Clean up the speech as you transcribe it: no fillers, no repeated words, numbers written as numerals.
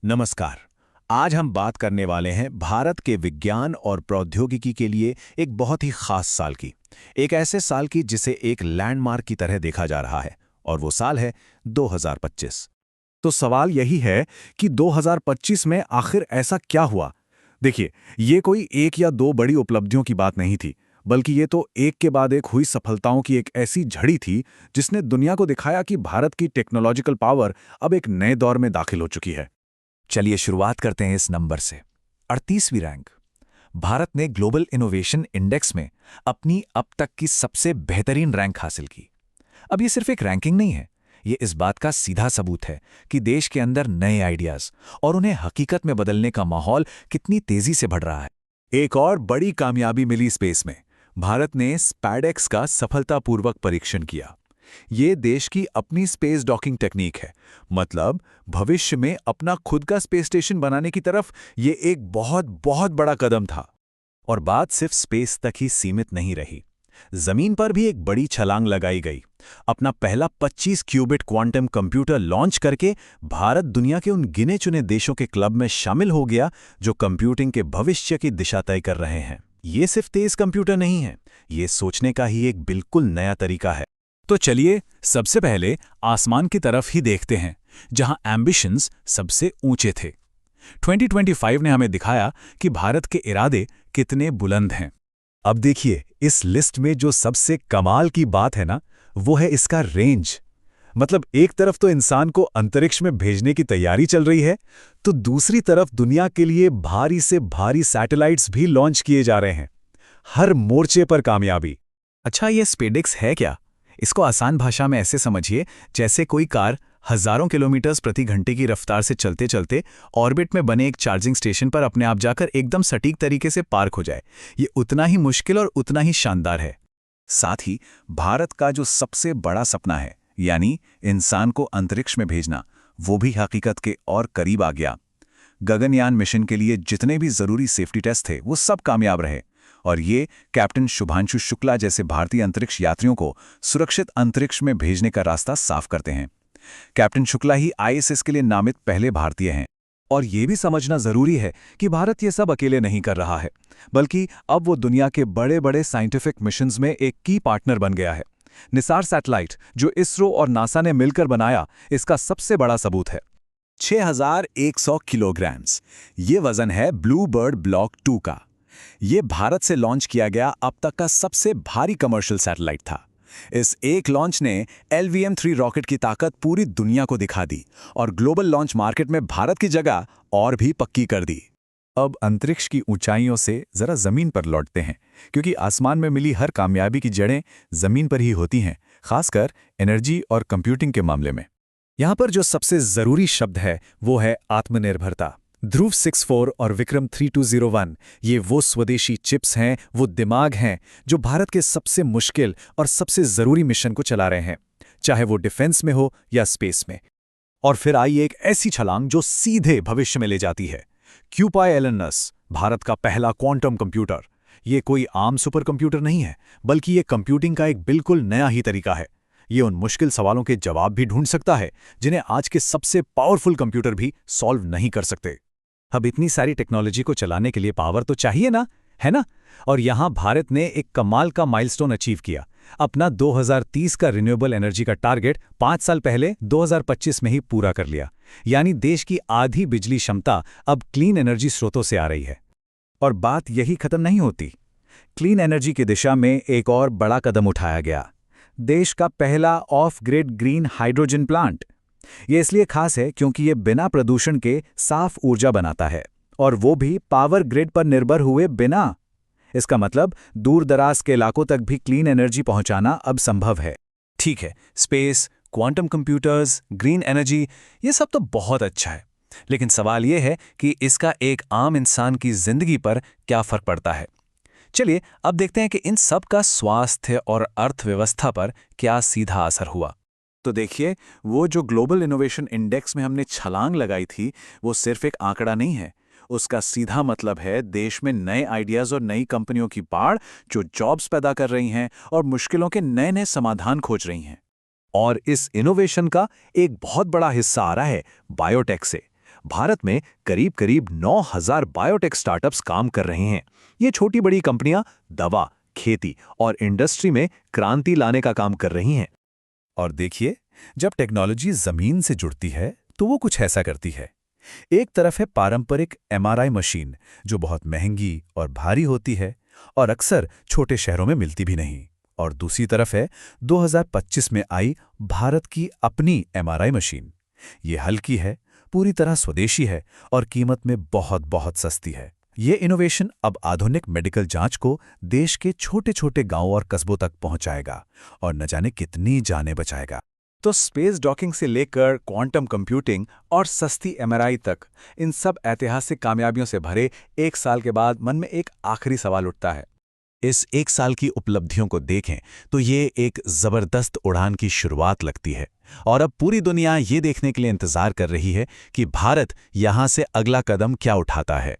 नमस्कार। आज हम बात करने वाले हैं भारत के विज्ञान और प्रौद्योगिकी के लिए एक बहुत ही खास साल की। एक ऐसे साल की जिसे एक लैंडमार्क की तरह देखा जा रहा है और वो साल है 2025। तो सवाल यही है कि 2025 में आखिर ऐसा क्या हुआ। देखिए, ये कोई एक या दो बड़ी उपलब्धियों की बात नहीं थी, बल्कि ये तो एक के बाद एक हुई सफलताओं की एक ऐसी झड़ी थी जिसने दुनिया को दिखाया कि भारत की टेक्नोलॉजिकल पावर अब एक नए दौर में दाखिल हो चुकी है। चलिए शुरुआत करते हैं इस नंबर से। 38वीं रैंक। भारत ने ग्लोबल इनोवेशन इंडेक्स में अपनी अब तक की सबसे बेहतरीन रैंक हासिल की। अब ये सिर्फ एक रैंकिंग नहीं है, ये इस बात का सीधा सबूत है कि देश के अंदर नए आइडियाज और उन्हें हकीकत में बदलने का माहौल कितनी तेजी से बढ़ रहा है। एक और बड़ी कामयाबी मिली स्पेस में। भारत ने स्पैडेक्स का सफलतापूर्वक परीक्षण किया। ये देश की अपनी स्पेस डॉकिंग टेक्निक है। मतलब भविष्य में अपना खुद का स्पेस स्टेशन बनाने की तरफ ये एक बहुत बहुत बड़ा कदम था। और बात सिर्फ स्पेस तक ही सीमित नहीं रही, जमीन पर भी एक बड़ी छलांग लगाई गई। अपना पहला 25 क्यूबिट क्वांटम कंप्यूटर लॉन्च करके भारत दुनिया के उन गिने चुने देशों के क्लब में शामिल हो गया जो कंप्यूटिंग के भविष्य की दिशा तय कर रहे हैं। ये सिर्फ तेज कंप्यूटर नहीं है, ये सोचने का ही एक बिल्कुल नया तरीका है। तो चलिए सबसे पहले आसमान की तरफ ही देखते हैं, जहां एम्बिशंस सबसे ऊंचे थे। 2025 ने हमें दिखाया कि भारत के इरादे कितने बुलंद हैं। अब देखिए, इस लिस्ट में जो सबसे कमाल की बात है ना, वो है इसका रेंज। मतलब एक तरफ तो इंसान को अंतरिक्ष में भेजने की तैयारी चल रही है, तो दूसरी तरफ दुनिया के लिए भारी से भारी सैटेलाइट्स भी लॉन्च किए जा रहे हैं। हर मोर्चे पर कामयाबी। अच्छा, ये स्पेडिक्स है क्या? इसको आसान भाषा में ऐसे समझिए जैसे कोई कार हजारों किलोमीटर्स प्रति घंटे की रफ्तार से चलते चलते ऑर्बिट में बने एक चार्जिंग स्टेशन पर अपने आप जाकर एकदम सटीक तरीके से पार्क हो जाए। ये उतना ही मुश्किल और उतना ही शानदार है। साथ ही भारत का जो सबसे बड़ा सपना है, यानी इंसान को अंतरिक्ष में भेजना, वो भी हकीकत के और करीब आ गया। गगनयान मिशन के लिए जितने भी जरूरी सेफ्टी टेस्ट थे वो सब कामयाब रहे और ये कैप्टन शुभांशु शुक्ला जैसे भारतीय अंतरिक्ष यात्रियों को सुरक्षित अंतरिक्ष में भेजने का रास्ता साफ करते हैं। कैप्टन शुक्ला ही आईएसएस के लिए नामित पहले भारतीय हैं। और ये भी समझना जरूरी है कि भारत ये सब अकेले नहीं कर रहा है, बल्कि अब वो दुनिया के बड़े बड़े साइंटिफिक मिशंस में एक की पार्टनर बन गया है। निसार सैटेलाइट जो इसरो और नासा ने मिलकर बनाया, इसका सबसे बड़ा सबूत है। 6100 किलोग्राम्स, ये वजन है ब्लू बर्ड ब्लॉक 2 का। ये भारत से लॉन्च किया गया अब तक का सबसे भारी कमर्शियल सैटेलाइट था। इस एक लॉन्च ने LVM-3 रॉकेट की ताकत पूरी दुनिया को दिखा दी और ग्लोबल लॉन्च मार्केट में भारत की जगह और भी पक्की कर दी। अब अंतरिक्ष की ऊंचाइयों से जरा जमीन पर लौटते हैं, क्योंकि आसमान में मिली हर कामयाबी की जड़ें जमीन पर ही होती हैं, खासकर एनर्जी और कंप्यूटिंग के मामले में। यहाँ पर जो सबसे जरूरी शब्द है वो है आत्मनिर्भरता। ध्रुव 64 और विक्रम 3201 ये वो स्वदेशी चिप्स हैं, वो दिमाग हैं जो भारत के सबसे मुश्किल और सबसे जरूरी मिशन को चला रहे हैं, चाहे वो डिफेंस में हो या स्पेस में। और फिर आई एक ऐसी छलांग जो सीधे भविष्य में ले जाती है। क्यूपाई एलएनएस, भारत का पहला क्वांटम कंप्यूटर। ये कोई आम सुपर कंप्यूटर नहीं है, बल्कि ये कंप्यूटिंग का एक बिल्कुल नया ही तरीका है। ये उन मुश्किल सवालों के जवाब भी ढूंढ सकता है जिन्हें आज के सबसे पावरफुल कंप्यूटर भी सॉल्व नहीं कर सकते। अब इतनी सारी टेक्नोलॉजी को चलाने के लिए पावर तो चाहिए ना, है ना? और यहां भारत ने एक कमाल का माइलस्टोन अचीव किया। अपना 2030 का रिन्यूएबल एनर्जी का टारगेट 5 साल पहले 2025 में ही पूरा कर लिया। यानी देश की आधी बिजली क्षमता अब क्लीन एनर्जी स्रोतों से आ रही है। और बात यही खत्म नहीं होती। क्लीन एनर्जी की दिशा में एक और बड़ा कदम उठाया गया। देश का पहला of grid green hydrogen plant. ये इसलिए खास है क्योंकि ये बिना प्रदूषण के साफ ऊर्जा बनाता है, और वो भी पावर ग्रिड पर निर्भर हुए बिना। इसका मतलब दूर दराज के इलाकों तक भी क्लीन एनर्जी पहुंचाना अब संभव है। ठीक है, space, quantum computers, green energy, ये सब तो बहुत अच्छा है, लेकिन सवाल ये है कि इसका एक आम इंसान की जिंदगी पर क्या फर्क पड़ता है। चलिए अब देखते हैं कि इन सब का स्वास्थ्य और अर्थव्यवस्था पर क्या सीधा असर हुआ। तो देखिए, वो जो ग्लोबल इनोवेशन इंडेक्स में हमने छलांग लगाई थी, वो सिर्फ एक आंकड़ा नहीं है। उसका सीधा मतलब है देश में नए आइडियाज और नई कंपनियों की बाढ़ जो जॉब्स पैदा कर रही हैं और मुश्किलों के नए नए समाधान खोज रही हैं। और इस इनोवेशन का एक बहुत बड़ा हिस्सा आ रहा है बायोटेक से। भारत में करीब करीब 9,000 बायोटेक स्टार्टअप्स काम कर रहे हैं। ये छोटी बड़ी कंपनियां दवा, खेती और इंडस्ट्री में क्रांति लाने का काम कर रही हैं। और देखिए, जब टेक्नोलॉजी जमीन से जुड़ती है तो वो कुछ ऐसा करती है। एक तरफ है पारंपरिक एमआरआई मशीन, जो बहुत महंगी और भारी होती है और अक्सर छोटे शहरों में मिलती भी नहीं। और दूसरी तरफ है 2025 में आई भारत की अपनी एमआरआई मशीन। ये हल्की है, पूरी तरह स्वदेशी है और कीमत में बहुत बहुत सस्ती है। ये इनोवेशन अब आधुनिक मेडिकल जांच को देश के छोटे छोटे गांवों और कस्बों तक पहुंचाएगा और न जाने कितनी जानें बचाएगा। तो स्पेस डॉकिंग से लेकर क्वांटम कंप्यूटिंग और सस्ती एमआरआई तक, इन सब ऐतिहासिक कामयाबियों से भरे एक साल के बाद मन में एक आखिरी सवाल उठता है। इस एक साल की उपलब्धियों को देखें तो ये एक जबरदस्त उड़ान की शुरुआत लगती है और अब पूरी दुनिया ये देखने के लिए इंतजार कर रही है कि भारत यहां से अगला कदम क्या उठाता है।